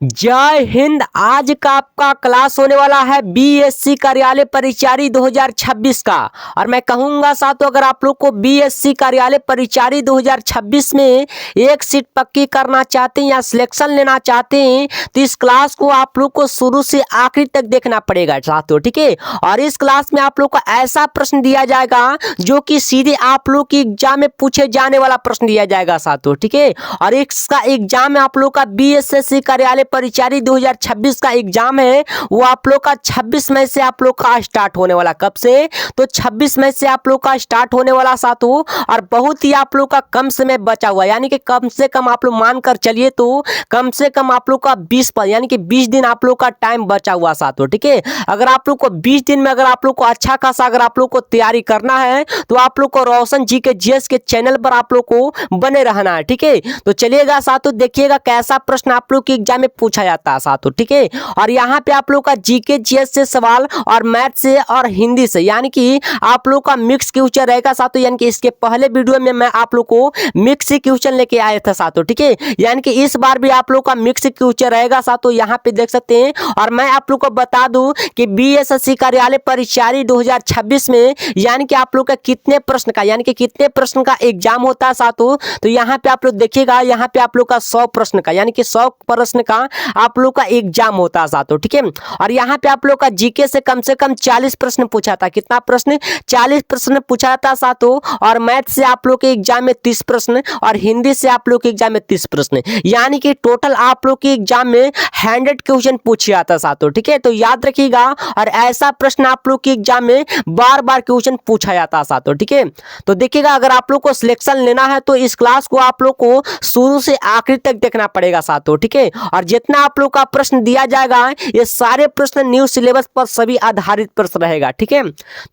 जय हिंद। आज का आपका क्लास होने वाला है बीएससी कार्यालय परिचारी 2026 का। और मैं कहूंगा साथियों, अगर आप लोग को बीएससी कार्यालय परिचारी 2026 में एक सीट पक्की करना चाहते हैं या सिलेक्शन लेना चाहते हैं तो इस क्लास को आप लोग को शुरू से आखिर तक देखना पड़ेगा साथियों, ठीक है। और इस क्लास में आप लोग को ऐसा प्रश्न दिया जाएगा जो कि सीधे आप लोग की एग्जाम में पूछे जाने वाला प्रश्न दिया जाएगा साथियों, ठीक है। और इसका एग्जाम में आप लोग का बीएसएससी कार्यालय परिचारी 2026 का एग्जाम है, वो आप लोग का 26 मई से आप लोग का स्टार्ट होने वाला। कब से? तो 26 मई से आप लोग का स्टार्ट होने वाला साथियों। और बहुत ही आप लोग का कम समय बचा हुआ, यानी कि कम से कम आप लोग मानकर चलिए तो कम से कम आप लोग का 20 पर यानी कि 20 दिन आप लोग का टाइम बचा हुआ साथियों, ठीक है। अगर आप लोग को 20 दिन में अगर आप लोग को अच्छा खासा अगर आप लोग को तैयारी करना है तो आप लोग को रोशन जी के जीएस के चैनल पर आप लोग को बने रहना है, ठीक है। तो चलिएगा साथियों, देखिएगा कैसा प्रश्न आप लोग के एग्जाम में पूछा जाता है साथियों, ठीक है। और यहाँ पे आप लोग का जीके जीएस से सवाल और मैथ से और हिंदी से, यानी कि आप लोग का मिक्स क्वेश्चन रहेगा साथियों। यानी कि इसके पहले वीडियो में मैं आप लोग को मिक्स क्वेश्चन लेके आया था साथियों, ठीक है। यानी कि इस बार भी आप लोग का मिक्स क्वेश्चन रहेगा साथियों, यहाँ पे देख सकते हैं। और मैं आप लोग को बता दूं कि बीएसएससी कार्यालय परिचारी 2026 में यानी कि आप लोग का कितने प्रश्न का यानी कि कितने प्रश्न का एग्जाम होता है साथियों। तो यहाँ पे आप लोग देखिएगा, यहाँ पे आप लोग का 100 प्रश्न का यानी कि 100 प्रश्न का आप लोग का एग्जाम होता है साथियों, ठीक है। और यहाँ पे आप लोग का जीके से कम 40 प्रश्न पूछा था। कितना प्रश्न? 40 प्रश्न पूछा था साथियों। और मैथ से आप लोग के एग्जाम में 30 प्रश्न और हिंदी से आप लोग के एग्जाम में 30 प्रश्न, यानी कि टोटल आप लोग के एग्जाम में 100 क्वेश्चन पूछा जाता साथियों, ठीक है। तो याद रखिएगा, और ऐसा प्रश्न आप लोग के एग्जाम में बार बार क्वेश्चन पूछा जाता है साथियों, ठीक है। तो देखिएगा, अगर आप लोग को सिलेक्शन लेना है तो इस क्लास को आप लोग को शुरू से आखिर तक देखना पड़ेगा साथियों, ठीक है। और जितना आप लोग का प्रश्न दिया जाएगा ये सारे प्रश्न न्यू सिलेबस पर सभी आधारित प्रश्न रहेगा, ठीक है।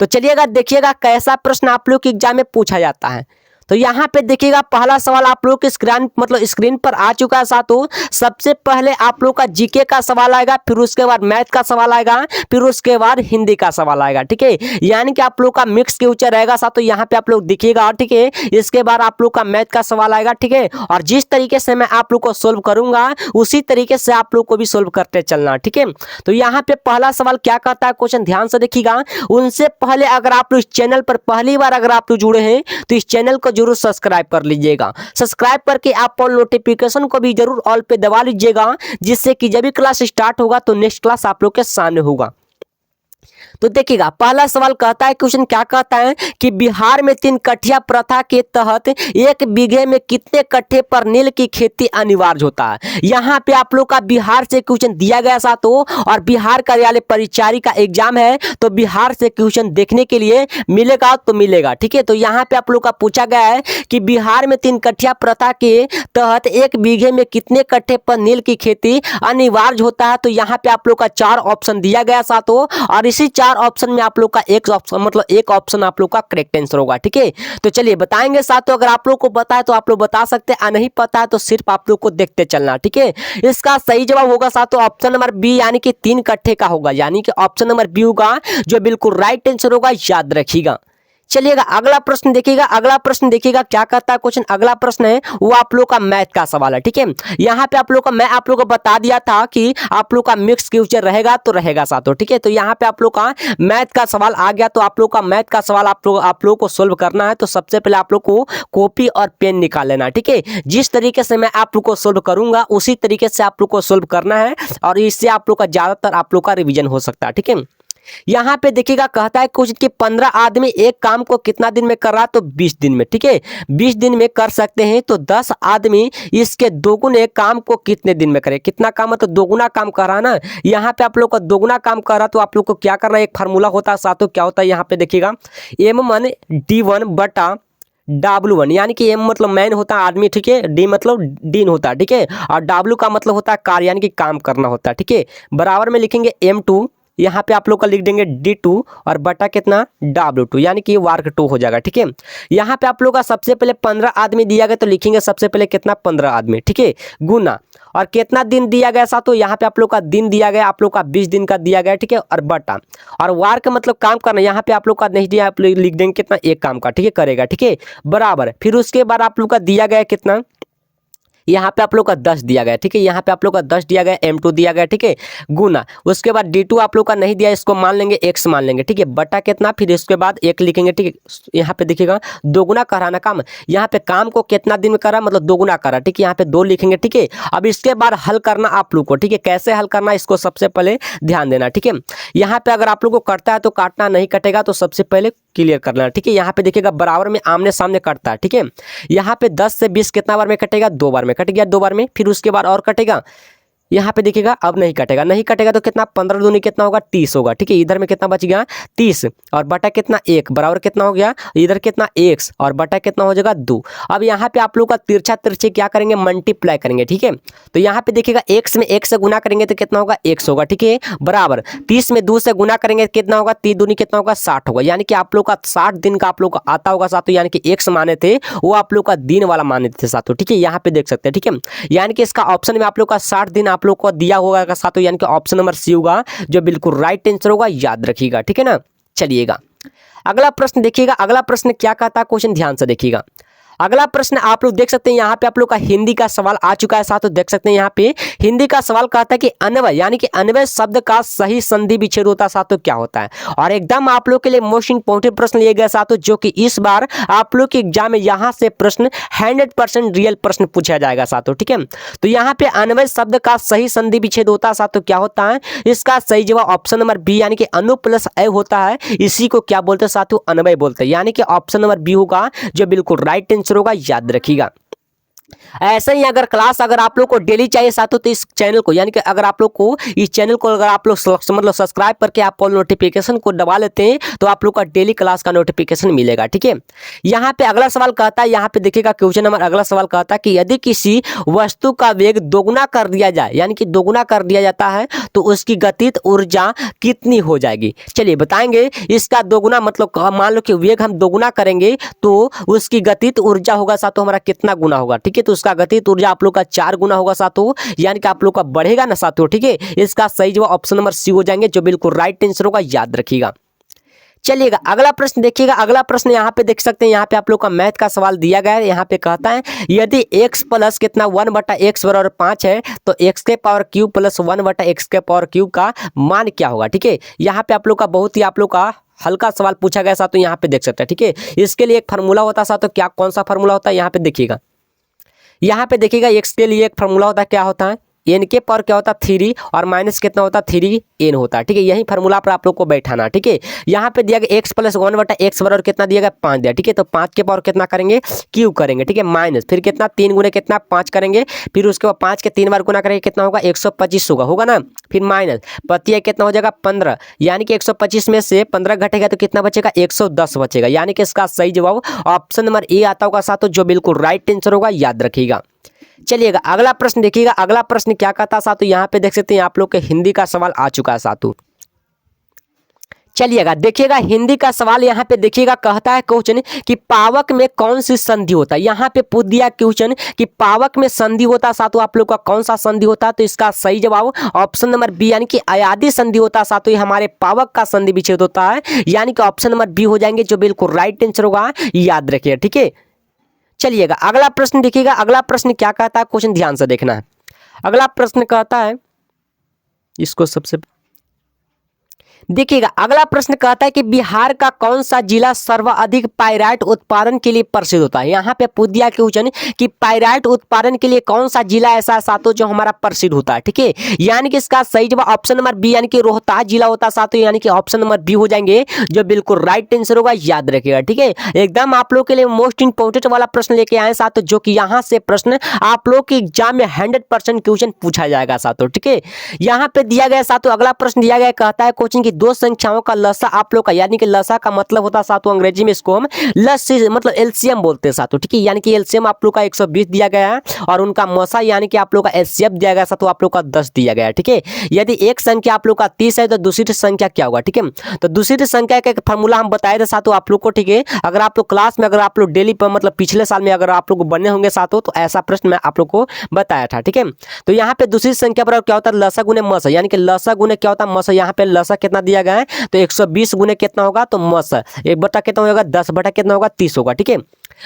तो चलिएगा देखिएगा कैसा प्रश्न आप लोग के एग्जाम में पूछा जाता है। तो यहाँ पे देखिएगा, पहला सवाल आप लोग के स्क्रीन पर आ चुका है साथियों। सबसे पहले आप लोग का जीके का सवाल आएगा, फिर उसके बाद मैथ का सवाल आएगा, फिर उसके बाद हिंदी का सवाल आएगा, ठीक है। यानी कि आप लोग का मिक्स क्वेश्चन रहेगा साथियों, यहाँ पे आप लोग देखिएगा, ठीक है। इसके बाद आप लोग का मैथ का सवाल आएगा, ठीक है। और जिस तरीके से मैं आप लोग को सोल्व करूंगा उसी तरीके से आप लोग को भी सोल्व करते चलना, ठीक है। तो यहाँ पे पहला सवाल क्या करता है, क्वेश्चन ध्यान से देखिएगा। उनसे पहले अगर आप लोग इस चैनल पर पहली बार अगर आप लोग जुड़े हैं तो इस चैनल को जरूर सब्सक्राइब कर लीजिएगा। सब्सक्राइब करके आप ऑल नोटिफिकेशन को भी जरूर ऑल पे दबा लीजिएगा, जिससे कि जब भी क्लास स्टार्ट होगा तो नेक्स्ट क्लास आप लोग के सामने होगा। तो देखिएगा, पहला सवाल कहता है, क्वेश्चन क्या कहता है कि बिहार में 3 कट्ठा प्रथा के तहत 1 बीघे में कितने कट्ठे पर नील की खेती अनिवार्य होता है। यहाँ पे आप लोग का बिहार से क्वेश्चन दिया गया साथियों, और बिहार कार्यालय परिचारी का एग्जाम है तो बिहार से क्वेश्चन देखने के लिए मिलेगा तो मिलेगा, ठीक है। तो यहाँ पे आप लोग का पूछा गया है कि बिहार में 3 कट्ठा प्रथा के तहत 1 बीघे में कितने कट्ठे पर नील की खेती अनिवार्य होता है। तो यहाँ पे आप लोग का 4 ऑप्शन दिया गया साथियों, और इसी 4 ऑप्शन में आप लोग का एक ऑप्शन आप लोग का करेक्ट आंसर होगा, ठीक है। तो चलिए बताएंगे साथियों, अगर आप लोग को पता है तो आप लोग बता सकते हैं, नहीं पता है तो सिर्फ आप लोग को देखते चलना, ठीक है। इसका सही जवाब होगा साथियों ऑप्शन नंबर बी, यानी कि 3 कट्ठे का होगा, यानी कि ऑप्शन नंबर बी होगा जो बिल्कुल राइट आंसर होगा, याद रखिएगा। चलिएगा अगला प्रश्न देखिएगा, अगला प्रश्न देखिएगा क्या कहता है क्वेश्चन। अगला प्रश्न है वो आप लोग का मैथ का सवाल है, ठीक है। यहाँ पे मैं आप लोग को बता दिया था कि आप लोग का मिक्स क्वेश्चन रहेगा तो रहेगा साथियों, ठीक है। तो यहाँ पे आप लोग का मैथ का सवाल आ गया, तो आप लोग का मैथ का सवाल आप लोग को सोल्व करना है। तो सबसे पहले आप लोग को कॉपी और पेन निकाल लेना, ठीक है। जिस तरीके से मैं आप लोग को सोल्व करूंगा उसी तरीके से आप लोग को सोल्व करना है, और इससे आप लोग का ज्यादातर आप लोग का रिविजन हो सकता है, ठीक है। यहाँ पे देखिएगा, कहता है कुछ कि 15 आदमी एक काम को कितना दिन में कर रहा है, तो 20 दिन में, ठीक है। 20 दिन में कर सकते हैं, तो 10 आदमी इसके दोगुने काम को कितने दिन में करे। कितना काम है, तो दोगुना काम कर रहा है ना। यहाँ पे आप लोग का दोगुना काम कर रहा, तो आप लोग को क्या करना है, एक फार्मूला होता है साथियों, क्या होता है यहाँ पे देखिएगा, M1 D1 बटा W1, यानी कि M मतलब मैन होता है आदमी, ठीक है। D मतलब दिन होता है, ठीक है। और W का मतलब होता है कार्य, यानी कि काम करना होता है, ठीक है। बराबर में लिखेंगे M2, यहाँ पे आप लोग का लिख देंगे D2 और बटा कितना W2, यानी कि वर्क 2 हो जाएगा, ठीक है। यहाँ पे आप लोग का सबसे पहले 15 आदमी दिया गया, तो लिखेंगे सबसे पहले कितना 15 आदमी, ठीक है, गुना, और कितना दिन दिया गया साथियों, यहाँ पे आप लोग का दिन दिया गया, आप लोग का 20 दिन का दिया गया, ठीक है। और बटा, और वर्क मतलब काम करना, यहाँ पे आप लोग का नहीं दिया, आप लोग लिख देंगे कितना, एक काम का, ठीक है, करेगा, ठीक है, बराबर। फिर उसके बाद आप लोग का दिया गया कितना यहाँ पे आप लोग का 10 दिया गया, ठीक है। यहाँ पे आप लोग का 10 दिया गया, m2 दिया गया, ठीक है, गुना। उसके बाद d2 आप लोग का नहीं दिया, इसको मान लेंगे x मान लेंगे, ठीक है, बटा कितना, फिर इसके बाद 1 लिखेंगे, ठीक है। यहाँ पे देखिएगा दोगुना कराना काम, यहाँ पे काम को कितना दिन में करा, मतलब दोगुना करा, ठीक है। यहाँ पे 2 लिखेंगे, ठीक है। अब इसके बाद हल करना आप लोग को, ठीक है। कैसे हल करना इसको सबसे पहले ध्यान देना, ठीक है। यहाँ पे अगर आप लोग को कटता है तो काटना, नहीं कटेगा तो सबसे पहले क्लियर कर लेना, ठीक है। यहाँ पे देखिएगा बराबर में आमने सामने कटता है, ठीक है। यहाँ पे 10 से 20 कितना बार में कटेगा, 2 बार में कट गया, 2 बार में, फिर उसके बाद और कटेगा। यहाँ पे देखिएगा अब नहीं कटेगा, नहीं कटेगा तो कितना 15 दूनी कितना होगा 30 होगा, ठीक है। इधर में कितना बच गया 30 और बटा कितना 1 बराबर कितना हो गया, इधर कितना x और बटा कितना हो जाएगा 2। अब यहाँ पे आप लोग का तिरछा तिरछे क्या करेंगे, मल्टीप्लाई करेंगे, ठीक है। तो यहाँ पे देखिएगा x में 1 से गुना करेंगे तो कितना होगा x होगा, ठीक है, बराबर 30 में 2 से गुना करेंगे कितना होगा, 3 दूनी कितना होगा 60 होगा। यानी कि आप लोग का 60 दिन का आप लोग का आता होगा साथों, यानी कि x माने थे वो आप लोग का दिन वाला माने थे साथों, ठीक है। यहाँ पे देख सकते हैं, ठीक है। यानी कि इसका ऑप्शन में आप लोग का 60 दिन आप लोग को दिया होगा साथों, यानी कि ऑप्शन नंबर सी होगा जो बिल्कुल राइट आंसर होगा, याद रखिएगा, ठीक है ना। चलिएगा अगला प्रश्न देखिएगा, अगला प्रश्न क्या कहता है, क्वेश्चन ध्यान से देखिएगा। अगला प्रश्न आप लोग देख सकते हैं, यहाँ पे आप लोग का हिंदी का सवाल आ चुका है साथों, देख सकते हैं यहाँ पे हिंदी का सवाल कहता है कि अन्वय यानी कि अन्वय शब्द का सही संधि विच्छेद होता है साथों, क्या होता है। और एकदम आप लोग के लिए मोस्ट इंपोर्टेंट प्रश्न लिए गए साथों, जो कि इस बार आप लोग के एग्जाम में यहाँ से प्रश्न 100% रियल प्रश्न पूछा जाएगा साथों, ठीक है। तो यहाँ पे अन्वय शब्द का सही संधि विच्छेद होता है साथों, क्या होता है, इसका सही जवाब ऑप्शन नंबर बी यानी कि अनु प्लस अ होता है, इसी को क्या बोलते हैं साथों, अन्वय बोलते हैं। यानी कि ऑप्शन नंबर बी होगा जो बिल्कुल राइट आंसर होगा, याद रखिएगा। ऐसे ही अगर क्लास अगर आप लोग को डेली चाहिए साथों, तो इस चैनल को यानी कि अगर आप लोग को इस चैनल को अगर आप लोग मतलब सब्सक्राइब करके आप नोटिफिकेशन को दबा लेते हैं तो आप लोग का डेली क्लास का नोटिफिकेशन मिलेगा, ठीक है। यहाँ पे अगला सवाल कहता है, यहाँ पे देखिएगा क्वेश्चन नंबर अगला सवाल कहता है कि यदि किसी वस्तु का वेग दोगुना कर दिया जाए, यानी कि दोगुना कर दिया जाता है तो उसकी गतिज ऊर्जा कितनी हो जाएगी। चलिए बताएंगे इसका दोगुना, मतलब मान लो कि वेग हम दोगुना करेंगे तो उसकी गतिज ऊर्जा होगा साथों हमारा कितना गुना होगा, ठीक है। तो उसका गतिज ऊर्जा आप लोग का 4 गुना होगा साथों, यानी कि आप लोग का बढ़ेगा ना साथों, ठीक है। इसका सही जवाब ऑप्शन नंबर सी हो जाएंगे जो बिल्कुल राइट आंसर होगा, याद रखिएगा। चलिएगा अगला प्रश्न देखिएगा, अगला प्रश्न यहाँ पे देख सकते हैं, यहाँ पे आप लोग का मैथ का सवाल दिया गया है। यहाँ पे कहता है यदि x प्लस कितना 1/x बराबर 5 है तो x के पावर क्यूब प्लस 1/x के पावर क्यूब का मान क्या होगा, ठीक है। यहाँ पे आप लोग का बहुत ही आप लोग का हल्का सवाल पूछा गया साथों, यहाँ पे देख सकते हैं, ठीक है। इसके लिए एक फार्मूला होता है साथों, क्या कौन सा फार्मूला होता है यहाँ पे देखिएगा। यहाँ पे देखिएगा x के लिए एक फार्मूला होता है, क्या होता है, n के पावर क्या होता है 3 और माइनस कितना होता है 3n होता है, ठीक है। यही फार्मूला पर आप लोग को बैठाना, ठीक है। यहाँ पे दिया गया x प्लस 1/x बराबर कितना दिया गया 5 दिया, ठीक है। तो 5 के पावर कितना करेंगे क्यूब करेंगे, ठीक है, माइनस फिर कितना 3 गुने कितना 5 करेंगे, फिर उसके बाद 5 के 3 बार गुना करेंगे कितना होगा 125 होगा ना, फिर माइनस प्रत्यय कितना हो जाएगा 15, यानी कि 125 में से 15 घटेगा तो कितना बचेगा 110 बचेगा। यानी कि इसका सही जवाब ऑप्शन नंबर ए आता होगा साथों, जो बिल्कुल राइट आंसर होगा, याद रखिएगा। चलिएगा अगला प्रश्न देखिएगा, अगला प्रश्न क्या कहता है साथों, यहाँ पे देख सकते हैं आप लोग के हिंदी का सवाल आ चुका है साथों। चलिएगा देखिएगा हिंदी का सवाल यहाँ पे देखिएगा, कहता है क्वेश्चन कि पावक में कौन सी संधि होता है। यहाँ पे पूछ दिया क्वेश्चन कि पावक में संधि होता है साथों, आप लोग का कौन सा संधि होता है, तो इसका सही जवाब ऑप्शन नंबर बी यानी कि अयादी संधि होता है साथों, ये हमारे पावक का संधि विच्छेद होता है, यानी कि ऑप्शन नंबर बी हो जाएंगे जो बिल्कुल राइट आंसर होगा, याद रखिएगा, ठीक है। चलिएगा अगला प्रश्न देखिएगा, अगला प्रश्न क्या कहता है, क्वेश्चन ध्यान से देखना है। अगला प्रश्न कहता है, इसको सबसे देखिएगा, अगला प्रश्न कहता है कि बिहार का कौन सा जिला सर्वाधिक पाइराइट उत्पादन के लिए प्रसिद्ध होता है। यहाँ पे पूछ दिया क्वेश्चन कि पाइराइट उत्पादन के लिए कौन सा जिला ऐसा साथों जो हमारा प्रसिद्ध होता है, ठीक है। यानी कि इसका सही जवाब ऑप्शन नंबर बी यानी कि रोहतास जिला होता है साथों, यानी कि ऑप्शन नंबर बी हो जाएंगे जो बिल्कुल राइट आंसर होगा, याद रखिएगा, ठीक है। एकदम आप लोग के लिए मोस्ट इंपोर्टेंट वाला प्रश्न लेके आए साथों, जो कि यहाँ से प्रश्न आप लोग के एग्जाम में 100% क्वेश्चन पूछा जाएगा साथों, ठीक है। यहाँ पे दिया गया साथों, अगला प्रश्न दिया गया, कहता है क्वेश्चन की दो संख्याओं का लसा आप लोग का, यानी कि लसा का मतलब होता है साथों अंग्रेजी में इसको हम लस्य मतलब एलसीएम बोलते हैं साथों, ठीक है। यानी कि एलसीएम आप लोग का 120 दिया गया है और उनका मसा यानी कि आप लोग का एचसीएफ दिया गया साथों, आप लोग का 10 दिया गया है, ठीक है। यदि एक संख्या आप लोग का 30 है तो दूसरी संख्या क्या होगा, ठीक है। तो दूसरी संख्या का फार्मूला हम बताए थे साथों आप लोग को, ठीक है। अगर आप लोग क्लास में अगर आप लोग डेली पर मतलब पिछले साल में अगर आप लोग बने होंगे साथों तो ऐसा प्रश्न मैं आप लोग को बताया था, ठीक है। तो यहाँ पे दूसरी संख्या पर क्या होता है लसा गुने मसा, यानी कि लसा गुने क्या होता है मसा, यहाँ पे लसा कितना दिया गया है तो 120 गुने कितना होगा तो मस 1 बटा कितना होगा 10 बटा कितना होगा 30 होगा, ठीक है।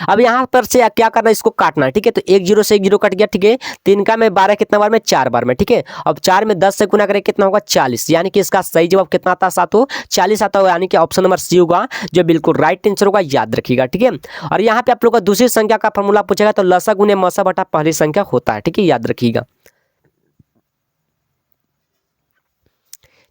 अब यहाँ पर से क्या करना है, इसको काटना है, ठीक है। तो 1 0 से 1 0 कट गया, ठीक है। 3 का में 12 कितना बार में 4 बार में, ठीक है। अब 4 में 10 से गुना करें कितना होगा 40, यानी कि इसका सही जवाब कितना आता है साथों 40 आता होगा, यानी कि ऑप्शन नंबर सी होगा जो बिल्कुल राइट आंसर होगा, याद रखिएगा, ठीक है। और यहाँ पे आप लोग का दूसरी संख्या का फॉर्मूला पूछेगा तो लसा गुने मसा बटा पहली संख्या होता है, ठीक है, याद रखिएगा।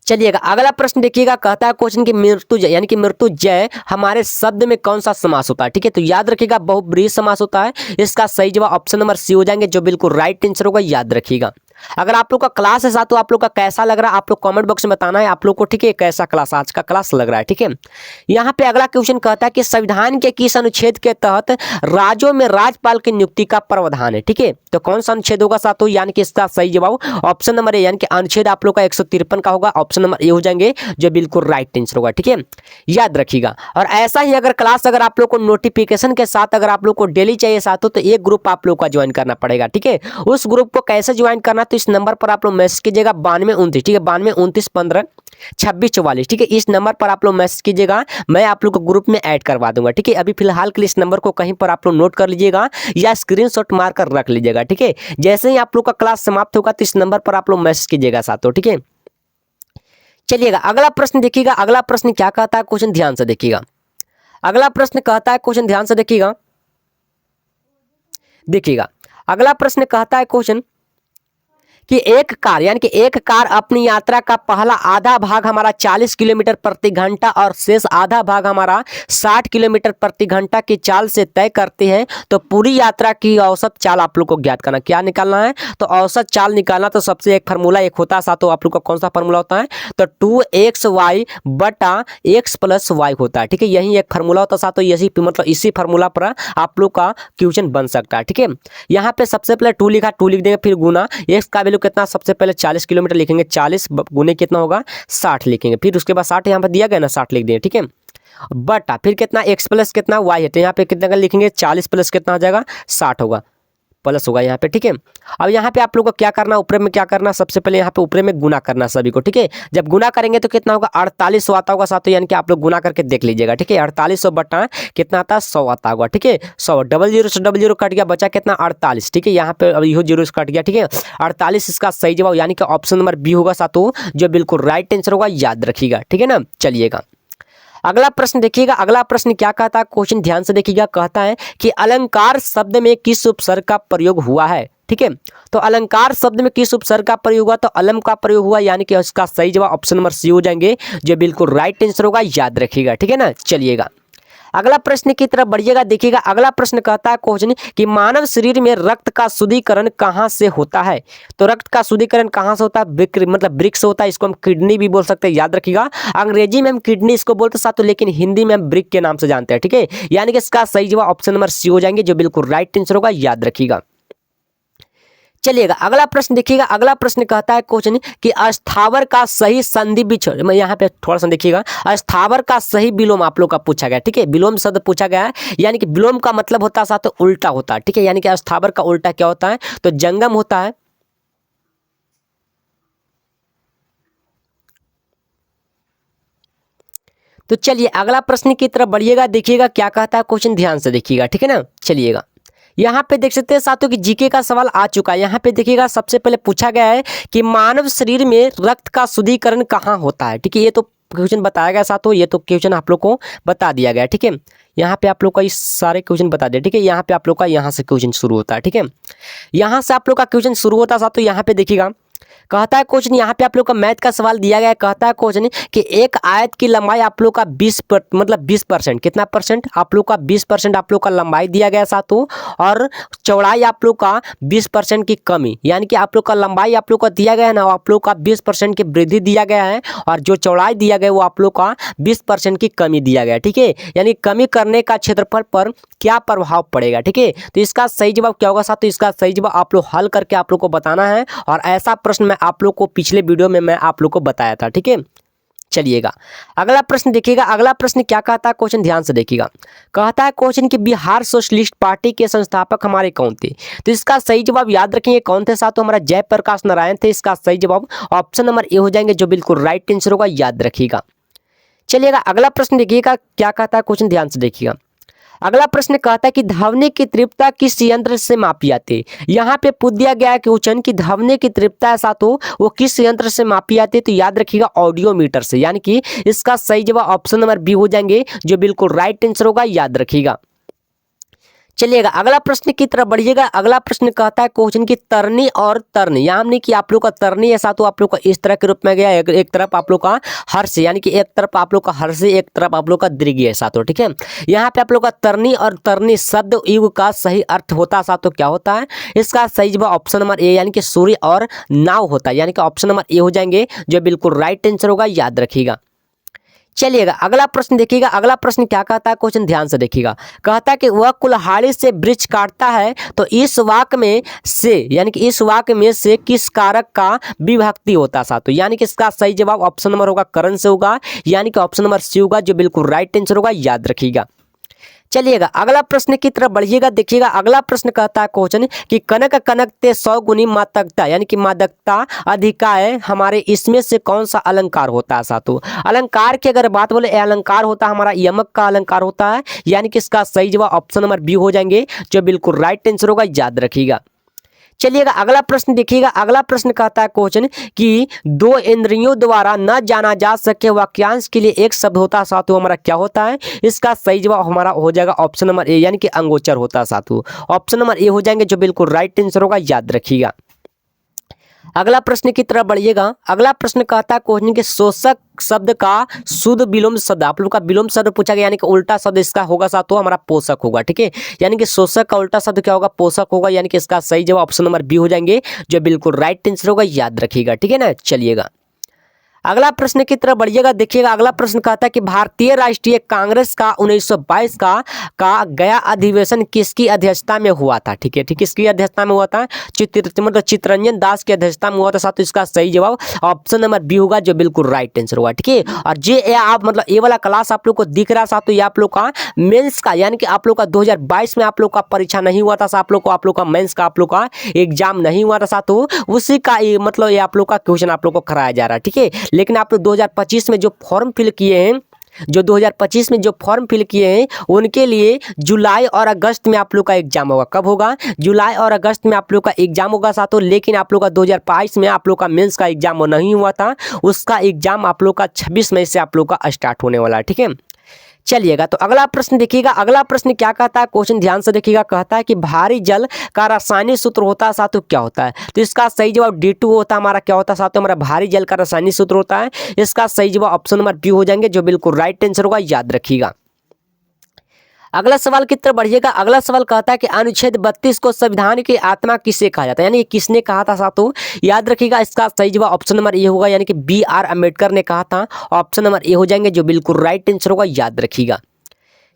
चलिएगा अगला प्रश्न देखिएगा, कहता है क्वेश्चन की मृत्युजय यानी कि मृत्युजय हमारे शब्द में कौन सा समास होता है, ठीक है। तो याद रखिएगा बहुब्रीहि समास होता है, इसका सही जवाब ऑप्शन नंबर सी हो जाएंगे जो बिल्कुल राइट आंसर होगा, याद रखिएगा। अगर आप लोग का क्लास है साथ तो आप लोग का कैसा लग रहा है आप लोग कमेंट बॉक्स में बताना है आप लोग को, ठीक है, कैसा क्लास आज का क्लास लग रहा है, ठीक है। यहाँ पे अगला क्वेश्चन कहता है कि संविधान के किस अनुच्छेद के तहत राज्यों में राज्यपाल की नियुक्ति का प्रावधान है, ठीक है। तो कौन सा अनुच्छेद होगा साथों, यानी कि इसका सही जवाब ऑप्शन नंबर ए यानी कि अनुच्छेद आप लोग का 153 का होगा, ऑप्शन नंबर ए हो जाएंगे जो बिल्कुल राइट आंसर होगा, ठीक है, याद रखिएगा। और ऐसा ही अगर क्लास अगर आप लोग को नोटिफिकेशन के साथ अगर आप लोग को डेली चाहिए साथों तो एक ग्रुप आप लोग का ज्वाइन करना पड़ेगा, ठीक है। उस ग्रुप को कैसे ज्वाइन करना, तो इस नंबर पर आप लोग मैसेज कीजिएगा 9229, ठीक है, 9229152644, ठीक है। इस नंबर पर आप लोग मैसेज कीजिएगा, मैं आप लोग को ग्रुप में ऐड करवा दूंगा, ठीक है। अभी फिलहाल के लिए इस नंबर को कहीं पर आप लोग नोट कर लीजिएगा या स्क्रीनशॉट मार कर रख लीजिएगा, ठीक है। जैसे ही आप लोग का क्लास समाप्त होगा तो इस नंबर पर आप लोग मैसेज कीजिएगा साथों, ठीक है। चलिएगा अगला प्रश्न देखिएगा, अगला प्रश्न क्या कहता है, क्वेश्चन ध्यान से देखिएगा। अगला प्रश्न कहता है, क्वेश्चन ध्यान से देखिएगा, देखिएगा अगला प्रश्न कहता है क्वेश्चन कि एक कार यानी कि एक कार अपनी यात्रा का पहला आधा भाग हमारा 40 किलोमीटर प्रति घंटा और शेष आधा भाग हमारा 60 किलोमीटर प्रति घंटा की चाल से तय करती है, तो पूरी यात्रा की औसत चाल आप लोग को ज्ञात करना, क्या निकालना है, तो औसत चाल निकालना। तो सबसे एक फार्मूला एक होता है साथों, आप लोग का कौन सा फार्मूला होता है, तो 2xy बटा x प्लस वाई होता है, ठीक है। यही एक फार्मूला होता है साथों, यही मतलब इसी फार्मूला पर आप लोग का क्वेश्चन बन सकता है, ठीक है। यहाँ पे सबसे पहले 2 लिखा, 2 लिख देंगे, फिर गुना x का कितना, सबसे पहले 40 किलोमीटर लिखेंगे, 40 गुने कितना होगा 60 लिखेंगे, फिर उसके बाद 60 यहाँ पर दिया गया ना 60 लिख देंगे, ठीक है। बटा फिर कितना x प्लस कितना y है, तो यहाँ पे कितना का लिखेंगे 40 प्लस कितना हो जाएगा 60 होगा, प्लस होगा यहाँ पे, ठीक है। अब यहाँ पे आप लोग को क्या करना, ऊपर में क्या करना, सबसे पहले यहाँ पे ऊपर में गुना करना सभी को, ठीक है। जब गुना करेंगे तो कितना होगा 4800 आता होगा साथों, यानी कि आप लोग गुना करके देख लीजिएगा, ठीक है। 4800 बटा कितना आता है 100 आता होगा, ठीक है। 100 00 से 00 कट गया, बचा कितना 48, ठीक है। यहाँ पे अब यहो 0 से कट गया, ठीक है। 48 इसका सही जवाब यानी कि ऑप्शन नंबर बी होगा साथों जो बिल्कुल राइट आंसर होगा, याद रखिएगा, ठीक है ना। चलिएगा अगला प्रश्न देखिएगा, अगला प्रश्न क्या कहता है, क्वेश्चन ध्यान से देखिएगा, कहता है कि अलंकार शब्द में किस उपसर्ग का प्रयोग हुआ है, ठीक है। तो अलंकार शब्द में किस उपसर्ग का प्रयोग हुआ, तो अलम का प्रयोग हुआ, यानी कि इसका सही जवाब ऑप्शन नंबर सी हो जाएंगे जो बिल्कुल राइट आंसर होगा, याद रखिएगा, ठीक है ना। चलिएगा अगला प्रश्न की तरफ बढ़िएगा, देखिएगा अगला प्रश्न कहता है क्वेश्चन कि मानव शरीर में रक्त का शुद्धिकरण कहाँ से होता है, तो रक्त का शुद्धिकरण कहाँ से होता है, मतलब ब्रिक से होता है, इसको हम किडनी भी बोल सकते हैं, याद रखिएगा। अंग्रेजी में हम किडनी इसको बोलते साथों, लेकिन हिंदी में हम ब्रिक के नाम से जानते हैं, ठीक है। यानी कि इसका सही जवाब ऑप्शन नंबर सी हो जाएंगे जो बिल्कुल राइट आंसर होगा, याद रखिएगा। चलिएगा अगला प्रश्न देखिएगा, अगला प्रश्न कहता है क्वेश्चन कि अस्थावर का सही संधि विच्छेद, मैं यहाँ पे थोड़ा सा देखिएगा, अस्थावर का सही विलोम आप लोग का पूछा गया, ठीक है। विलोम शब्द पूछा गया है, यानी कि विलोम का मतलब होता है साथ उल्टा होता है, ठीक है। यानी कि अस्थावर का उल्टा क्या होता है, तो जंगम होता है। तो चलिए अगला प्रश्न की तरफ बढ़िएगा, देखिएगा क्या कहता है क्वेश्चन, ध्यान से देखिएगा, ठीक है ना। चलिएगा यहाँ पे देख सकते हैं साथियों कि जीके का सवाल आ चुका है। यहाँ पे देखिएगा सबसे पहले पूछा गया है कि मानव शरीर में रक्त का शुद्धिकरण कहाँ होता है, ठीक है। ये तो क्वेश्चन बताया गया साथियों, ये तो क्वेश्चन आप लोग को बता दिया गया, ठीक है। यहाँ पे आप लोग का इस सारे क्वेश्चन बता दिया, ठीक है। यहाँ पे आप लोग का यहाँ से क्वेश्चन शुरू होता है, ठीक है। यहाँ से आप लोग का क्वेश्चन शुरू होता है साथियों। यहाँ पे देखिएगा कहता है क्वेश्चन, यहाँ पे आप लोग का मैथ का सवाल दिया गया है, कहता है क्वेश्चन कि एक आयत की लंबाई आप लोग का 20% कितना परसेंट, आप लोग का 20% आप लोग का लंबाई दिया गया साथों, और चौड़ाई आप लोग का 20% की कमी, यानी कि आप लोग का लंबाई आप लोग का दिया गया है ना, आप लोग का 20% की वृद्धि दिया गया है, और जो चौड़ाई दिया गया वो आप लोग का 20% की कमी दिया गया, ठीक है। यानी कमी करने का क्षेत्रफल पर क्या प्रभाव पड़ेगा, ठीक है। तो इसका सही जवाब क्या होगा साथों, इसका सही जवाब आप लोग हल करके आप लोग को बताना है, और ऐसा प्रश्न आप लोग को पिछले वीडियो में मैं आप लोग को बताया था, ठीक है। चलिएगा अगला प्रश्न देखिएगा, अगला प्रश्न क्या कहता है क्वेश्चन, ध्यान से देखिएगा। कहता है क्वेश्चन कि बिहार सोशलिस्ट पार्टी के संस्थापक हमारे कौन थे, तो इसका सही जवाब याद रखेंगे कौन थे साथों, हमारा जयप्रकाश नारायण थे। इसका सही जवाब ऑप्शन नंबर ए हो जाएंगे जो बिल्कुल राइट आंसर होगा, याद रखिएगा। चलिएगा अगला प्रश्न देखिएगा क्या कहता है क्वेश्चन, ध्यान से देखिएगा। अगला प्रश्न कहता है कि धवनी की तीव्रता किस यंत्र से मापी जाती है। यहाँ पे पूछ दिया गया है क्वेश्चन कि धवनी की तीव्रता ऐसा तो वो किस यंत्र से मापी जाती है, तो याद रखिएगा ऑडियोमीटर से, यानी कि इसका सही जवाब ऑप्शन नंबर बी हो जाएंगे, जो बिल्कुल राइट आंसर होगा, याद रखिएगा। चलिएगा अगला प्रश्न की तरफ बढ़िएगा। अगला प्रश्न कहता है क्वेश्चन की तरनी और तरनी, यानी कि आप लोग का तरनी ऐसा तो आप लोग का इस तरह के रूप में गया, एक तरफ आप लोग का हर्ष, यानी कि एक तरफ आप लोग का हर्ष, एक तरफ आप लोग का दीर्घ ऐसा तो, ठीक है। यहाँ पे आप लोग का तरनी और तरनी शब्द युग का सही अर्थ होता सा तो क्या होता है, इसका सही जवाब ऑप्शन नंबर ए यानी कि सूर्य और नाव होता है, यानी कि ऑप्शन नंबर ए हो जाएंगे, जो बिल्कुल राइट आंसर होगा, याद रखिएगा। चलिएगा अगला प्रश्न देखिएगा। अगला प्रश्न क्या कहता है, क्वेश्चन ध्यान से देखिएगा। कहता है कि वह कुल्हाड़ी से वृक्ष काटता है तो इस वाक्य में से, यानी कि इस वाक्य में से किस कारक का विभक्ति होता सा तो, यानी कि इसका सही जवाब ऑप्शन नंबर होगा करण से होगा, यानी कि ऑप्शन नंबर सी होगा, जो बिल्कुल राइट आंसर होगा, याद रखिएगा। चलिएगा अगला प्रश्न की तरफ बढ़िएगा। देखिएगा अगला प्रश्न कहता है क्वेश्चन कि कनक कनकते 100 गुनी मादकता, यानी कि मादकता अधिकाय हमारे इसमें से कौन सा अलंकार होता है सातु। अलंकार की अगर बात बोले, अलंकार होता है हमारा यमक का अलंकार होता है, यानी कि इसका सही जवाब ऑप्शन नंबर बी हो जाएंगे, जो बिल्कुल राइट आंसर होगा, याद रखिएगा। चलिएगा अगला प्रश्न देखिएगा। अगला प्रश्न कहता है क्वेश्चन कि दो इंद्रियों द्वारा न जाना जा सके वाक्यांश के लिए एक शब्द होता है सातु, हमारा क्या होता है, इसका सही जवाब हमारा हो जाएगा ऑप्शन नंबर ए, यानी कि अंगोचर होता है सातु, ऑप्शन नंबर ए हो जाएंगे, जो बिल्कुल राइट आंसर होगा, याद रखिएगा। अगला प्रश्न की तरफ बढ़िएगा। अगला प्रश्न कहता है क्वेश्चन के शोषक शब्द का शुद्ध विलोम शब्द, आप लोग का विलोम शब्द पूछा गया, यानी कि उल्टा शब्द इसका होगा सा तो हमारा पोषक होगा, ठीक है। यानी कि शोषक का उल्टा शब्द क्या होगा, पोषक होगा, यानी कि इसका सही जवाब ऑप्शन नंबर बी हो जाएंगे, जो बिल्कुल राइट आंसर होगा, याद रखिएगा, ठीक है ना। चलिएगा अगला प्रश्न की तरफ बढ़िएगा। देखिएगा अगला प्रश्न कहता है कि भारतीय राष्ट्रीय कांग्रेस का 1922 का गया अधिवेशन किसकी अध्यक्षता में हुआ था, ठीक है, ठीक, किसकी अध्यक्षता में हुआ था, मतलब चित्तरंजन दास की अध्यक्षता में हुआ था साथ, इसका सही जवाब ऑप्शन नंबर बी होगा, जो बिल्कुल राइट आंसर होगा, ठीक है। और ये आप मतलब ये वाला क्लास आप लोग को दिख रहा था तो ये आप लोग का मेंस का, यानी कि आप लोग का 2022 में आप लोग का परीक्षा नहीं हुआ था, आप लोग का मेंस का आप लोग का एग्जाम नहीं हुआ था, तो उसी का मतलब ये आप लोग का क्वेश्चन आप लोग को कराया जा रहा है, ठीक है। लेकिन आप लोग 2025 में जो फॉर्म फिल किए हैं, जो 2025 में जो फॉर्म फिल किए हैं, उनके लिए जुलाई और अगस्त में आप लोग का एग्जाम होगा। कब होगा, जुलाई और अगस्त में आप लोग का एग्जाम होगा साथों। लेकिन आप लोग का 2022 में आप लोग का मेंस का एग्जाम नहीं हुआ था, उसका एग्जाम आप लोग का 26 मई से आप लोग का स्टार्ट होने वाला है, ठीक है। चलिएगा तो अगला प्रश्न देखिएगा। अगला प्रश्न क्या कहता है, क्वेश्चन ध्यान से देखिएगा। कहता है कि भारी जल का रासायनिक सूत्र होता है साथों, क्या होता है, तो इसका सही जवाब D2 होता है, हमारा क्या होता है साथों, हमारा भारी जल का रासायनिक सूत्र होता है, इसका सही जवाब ऑप्शन नंबर बी हो जाएंगे, जो बिल्कुल राइट आंसर होगा, याद रखिएगा। अगला सवाल की तरफ बढ़िएगा। अगला सवाल कहता है कि अनुच्छेद 32 को संविधान की आत्मा किसे कहा जाता है, यानी किसने कहा था साथों, याद रखिएगा। इसका सही जवाब ऑप्शन नंबर ए होगा, यानी कि B.R. अम्बेडकर ने कहा था, ऑप्शन नंबर ए हो जाएंगे, जो बिल्कुल राइट आंसर होगा, याद रखिएगा।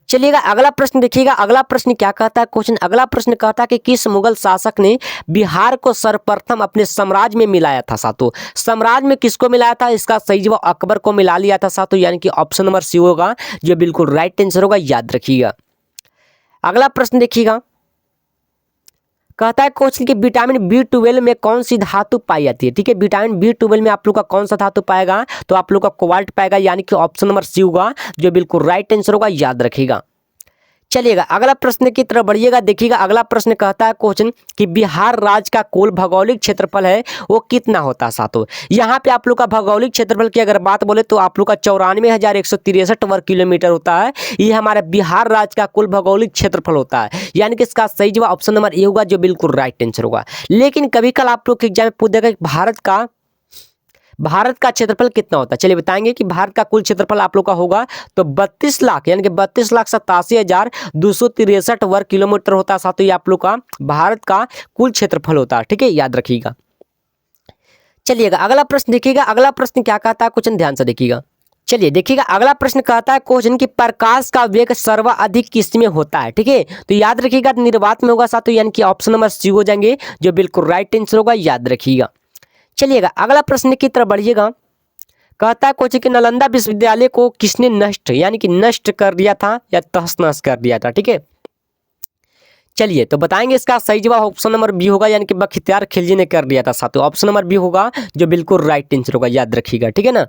चलिएगा अगला प्रश्न देखिएगा। अगला प्रश्न क्या कहता है क्वेश्चन, अगला प्रश्न कहता है कि किस मुगल शासक ने बिहार को सर्वप्रथम अपने साम्राज्य में मिलाया था साथों, साम्राज्य में किसको मिलाया था, इसका सही जवाब अकबर को मिला लिया था साथों, यानी कि ऑप्शन नंबर सी होगा, जो बिल्कुल राइट आंसर होगा, याद रखिएगा। अगला प्रश्न देखिएगा। कहता है क्वेश्चन कि विटामिन B12 में कौन सी धातु पाई जाती है, ठीक है। विटामिन B12 में आप लोग का कौन सा धातु पाएगा, तो आप लोग का कोबाल्ट पाएगा, यानी कि ऑप्शन नंबर सी होगा, जो बिल्कुल राइट आंसर होगा, याद रखिएगा। चलिएगा अगला प्रश्न की तरफ बढ़िएगा। देखिएगा अगला प्रश्न कहता है क्वेश्चन कि बिहार राज्य का कुल भौगोलिक क्षेत्रफल है वो कितना होता है साथों। यहाँ पे आप लोग का भौगोलिक क्षेत्रफल की अगर बात बोले तो आप लोग का 94,163 वर्ग किलोमीटर होता है, ये हमारे बिहार राज्य का कुल भौगोलिक क्षेत्रफल होता है, यानी कि इसका सही जवाब ऑप्शन नंबर ए होगा, जो बिल्कुल राइट आंसर होगा। लेकिन कभी कल आप लोग के एग्जाम में पूछ देगा कि भारत का क्षेत्रफल कितना होता है, चलिए बताएंगे कि भारत का कुल क्षेत्रफल आप लोग का होगा तो 32 लाख, यानी कि 32,87,263 वर्ग किलोमीटर होता है साथों, ये आप लोग का भारत का कुल क्षेत्रफल होता है, ठीक है, याद रखिएगा। चलिएगा अगला प्रश्न देखिएगा। अगला प्रश्न क्या कहता है क्वेश्चन ध्यान से देखिएगा। चलिए देखिएगा अगला प्रश्न कहता है क्वेश्चन की प्रकाश का वेग सर्वाधिक किस में होता है, ठीक है, तो याद रखिएगा निर्वात में होगा साथों, यानी कि ऑप्शन नंबर सी हो जाएंगे, जो बिल्कुल राइट आंसर होगा, याद रखिएगा। चलिएगा अगला प्रश्न की तरफ बढ़िएगा। कहता है क्वेश्चन कि नालंदा विश्वविद्यालय को किसने नष्ट, यानी कि नष्ट कर दिया था या तहस नहस कर दिया था, ठीक है। चलिए तो बताएंगे इसका सही जवाब ऑप्शन नंबर बी होगा, यानी कि बख्तियार खिलजी ने कर दिया था साथियों, ऑप्शन नंबर बी होगा, जो बिल्कुल राइट आंसर होगा, याद रखिएगा, ठीक है ना।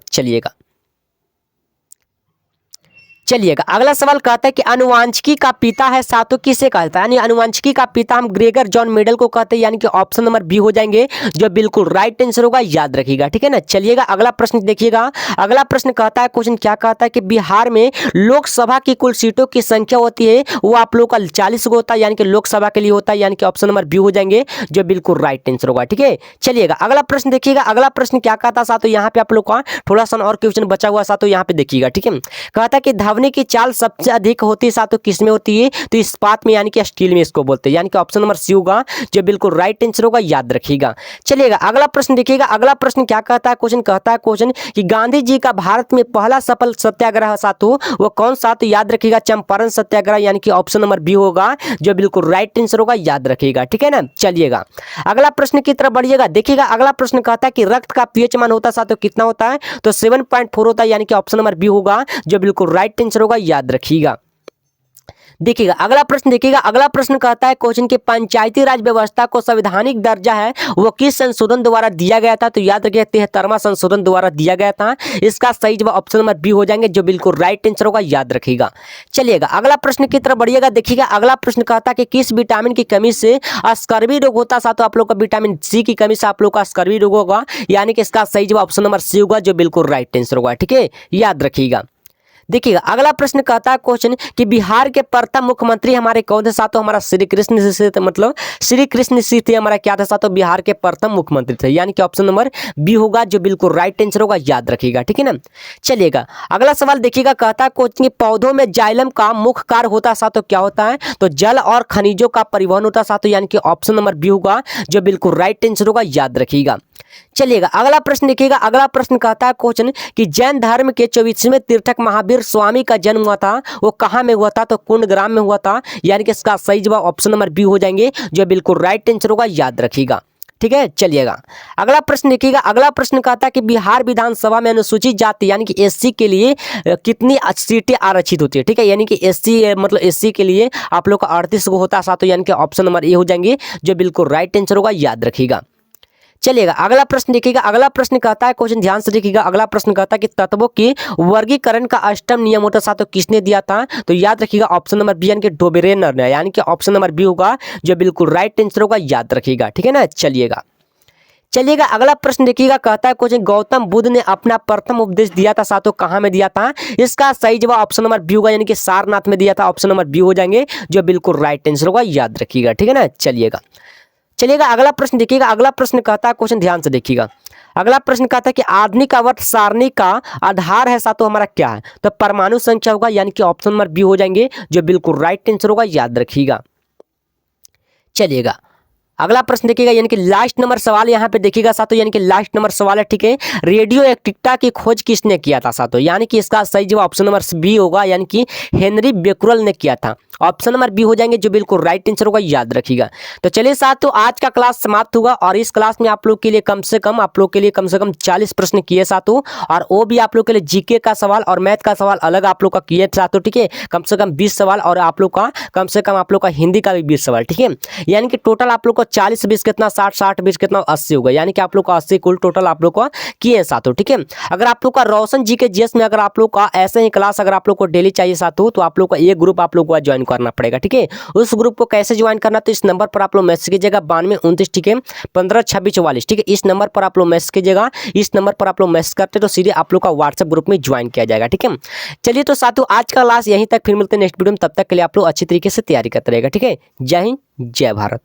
चलिएगा अगला सवाल कहता है कि आनुवांशिकी का पिता है सातों किसे कहता है, यानी आनुवांशिकी का पिता हम ग्रेगर जॉन मेंडल को कहते हैं, यानी कि ऑप्शन नंबर बी हो जाएंगे जो बिल्कुल राइट आंसर होगा, याद रखिएगा। ठीक है ना। चलिएगा अगला प्रश्न देखिएगा। अगला प्रश्न कहता है, क्वेश्चन क्या कहता है कि बिहार में लोकसभा की कुल सीटों की संख्या होती है वो आप लोग का 40 को होता है, यानी कि लोकसभा के लिए होता है, यानी कि ऑप्शन नंबर बी हो जाएंगे जो बिल्कुल राइट आंसर होगा। ठीक है। चलिएगा अगला प्रश्न देखिएगा। अगला प्रश्न क्या कहता है साथों, यहाँ पे आप लोग का थोड़ा सा और क्वेश्चन बचा हुआ साथों, यहाँ पे देखिएगा। ठीक है। कहता है कि धावने की चाल सबसे अधिक होती है साथों किस में होती है, तो इस्पात में यानी कि स्टील में इसको बोलते हैं, यानी कि ऑप्शन नंबर सी होगा जो बिल्कुल राइट आंसर होगा, याद रखिएगा। चलिएगा अगला प्रश्न देखिएगा। अगला प्रश्न क्या कहता है, क्वेश्चन कहता है क्वेश्चन कि गांधी जी का भारत में पहला सफल सत्याग्रह साथों वो कौन सा, तो याद रखिएगा चंपारण सत्याग्रह, यानी कि ऑप्शन नंबर बी होगा जो बिल्कुल राइट आंसर होगा, याद रखिएगा। ठीक है ना। चलिएगा अगला प्रश्न की तरफ बढ़िएगा। देखिएगा अगला प्रश्न कहता है कि रक्त का पीएच मान होता है साथों कितना होता है, तो 7.4 होता है, यानी कि ऑप्शन नंबर बी होगा जो बिल्कुल राइट आंसर होगा, याद रखिएगा। देखिएगा अगला प्रश्न देखिएगा। अगला प्रश्न कहता है क्वेश्चन के पंचायती राज व्यवस्था को संवैधानिक दर्जा है वो किस संशोधन द्वारा दिया गया था, तो याद रखिए 73वां संशोधन द्वारा दिया गया था। इसका सही जवाब ऑप्शन नंबर बी हो जाएंगे जो बिल्कुल राइट आंसर होगा, याद रखिएगा। चलिएगा अगला प्रश्न की तरफ बढ़िएगा। देखिएगा अगला प्रश्न कहता है कि किस विटामिन की कमी से स्कर्वी रोग होता है, साथ आप लोग का विटामिन सी की कमी से आप लोग का स्कर्वी रोग होगा, यानी कि इसका सही जवाब ऑप्शन नंबर सी होगा जो बिल्कुल राइट आंसर होगा। ठीक है, याद रखिएगा। देखिएगा अगला प्रश्न कहता है क्वेश्चन कि बिहार के प्रथम मुख्यमंत्री हमारे कौन थे साथों, हमारा श्री कृष्ण से मतलब श्री कृष्ण सिंह थे, हमारा क्या था साथों, बिहार के प्रथम मुख्यमंत्री थे, यानी कि ऑप्शन नंबर बी होगा जो बिल्कुल राइट आंसर होगा, याद रखिएगा। ठीक है ना। चलिएगा अगला सवाल देखिएगा। कहता है क्वेश्चन कि पौधों में जाइलम का मुख्य कार्य होता है साथों क्या होता है, तो जल और खनिजों का परिवहन होता है साथों, यानी कि ऑप्शन नंबर बी होगा जो बिल्कुल राइट आंसर होगा, याद रखिएगा। चलिएगा अगला प्रश्न देखिएगा। अगला प्रश्न कहता है क्वेश्चन कि जैन धर्म के 24वें तीर्थक महावीर स्वामी का जन्म हुआ था वो कहाँ में हुआ था, तो कुंडग्राम में हुआ था, यानी कि इसका सही जवाब ऑप्शन नंबर बी हो जाएंगे जो बिल्कुल राइट आंसर होगा, याद रखिएगा। ठीक है। चलिएगा अगला प्रश्न देखिएगा। अगला प्रश्न कहता है कि बिहार विधानसभा में अनुसूचित जाति यानी कि एससी के लिए कितनी सीटें आरक्षित होती है। ठीक है, यानी कि एससी मतलब एससी के लिए आप लोग का 38 को होता है साथों, यानी कि ऑप्शन नंबर ए हो जाएंगे जो बिल्कुल राइट आंसर होगा, याद रखिएगा। चलिएगा अगला प्रश्न देखिएगा। अगला प्रश्न कहता है क्वेश्चन ध्यान से देखिएगा। अगला प्रश्न कहता है कि तत्वों के वर्गीकरण का अष्टम नियम होता साथों किसने दिया था, तो याद रखिएगा ऑप्शन नंबर बी यानी कि डोबेरेनर ने, यानी कि ऑप्शन नंबर बी होगा जो बिल्कुल राइट आंसर होगा, याद रखिएगा। ठीक है ना। चलिएगा अगला प्रश्न देखिएगा। कहता है क्वेश्चन गौतम बुद्ध ने अपना प्रथम उपदेश दिया था साथों कहाँ में दिया था, इसका सही जवाब ऑप्शन नंबर बी होगा, यानी कि सारनाथ में दिया था, ऑप्शन नंबर बी हो जाएंगे जो बिल्कुल राइट आंसर होगा, याद रखिएगा। ठीक है ना। चलिएगा अगला प्रश्न देखिएगा। अगला प्रश्न कहता है क्वेश्चन ध्यान से देखिएगा। अगला प्रश्न कहता है कि आधुनिक आवर्त सारणी का आधार है साथों हमारा क्या है, तो परमाणु संख्या होगा, यानी कि ऑप्शन नंबर बी हो जाएंगे जो बिल्कुल राइट आंसर होगा, याद रखिएगा। चलिएगा अगला प्रश्न देखिएगा, यानी कि लास्ट नंबर सवाल यहाँ पे देखिएगा साथों, यानी कि लास्ट नंबर सवाल है। ठीक है, रेडियो एक्टिविटी की खोज किसने किया था साथों, यानी कि इसका सही जवाब ऑप्शन नंबर बी होगा, यानी कि हेनरी बेक्यूरेल ने किया था, ऑप्शन नंबर बी हो जाएंगे जो बिल्कुल राइट आंसर होगा, याद रखिएगा। तो चलिए साथियों आज का क्लास समाप्त होगा और इस क्लास में आप लोग के लिए कम से कम 40 प्रश्न किए साथियों, और वो भी आप लोग के लिए जीके का सवाल और मैथ का सवाल अलग आप लोग का किए साथियों। ठीक है, कम से कम 20 सवाल और आप लोग का कम से कम आप लोग का हिंदी का भी 20 सवाल। ठीक है, यानी कि टोटल आप लोग को 40 20 कितना 60 60 20 कितना 80 होगा, यानी कि आप लोग का 80 कुल टोटल आप लोग को किए साथियों। ठीक है, अगर आप लोग का रोशन जी के जीएस में अगर आप लोग का ऐसे ही क्लास अगर आप लोग को डेली चाहिए साथियों, तो आप लोग का एक ग्रुप आप लोग को ज्वाइन करना पड़ेगा। ठीक है, उस ग्रुप को कैसे ज्वाइन करना, तो इस नंबर पर आप लोग मैसेज कीजिएगा 9229 ठीक है 152644। ठीक है, इस नंबर पर आप लोग मैसेज कीजिएगा, इस नंबर पर आप लोग मैसेज करते तो सीधे आप लोग का व्हाट्सएप ग्रुप में ज्वाइन किया जाएगा। ठीक है, चलिए तो साथियों आज का क्लास यहीं तक, फिर मिलते हैं नेक्स्ट वीडियो में, तब तक के लिए आप लोग अच्छी तरीके से तैयारी करते रहेगा। ठीक है, जय हिंद जय भारत।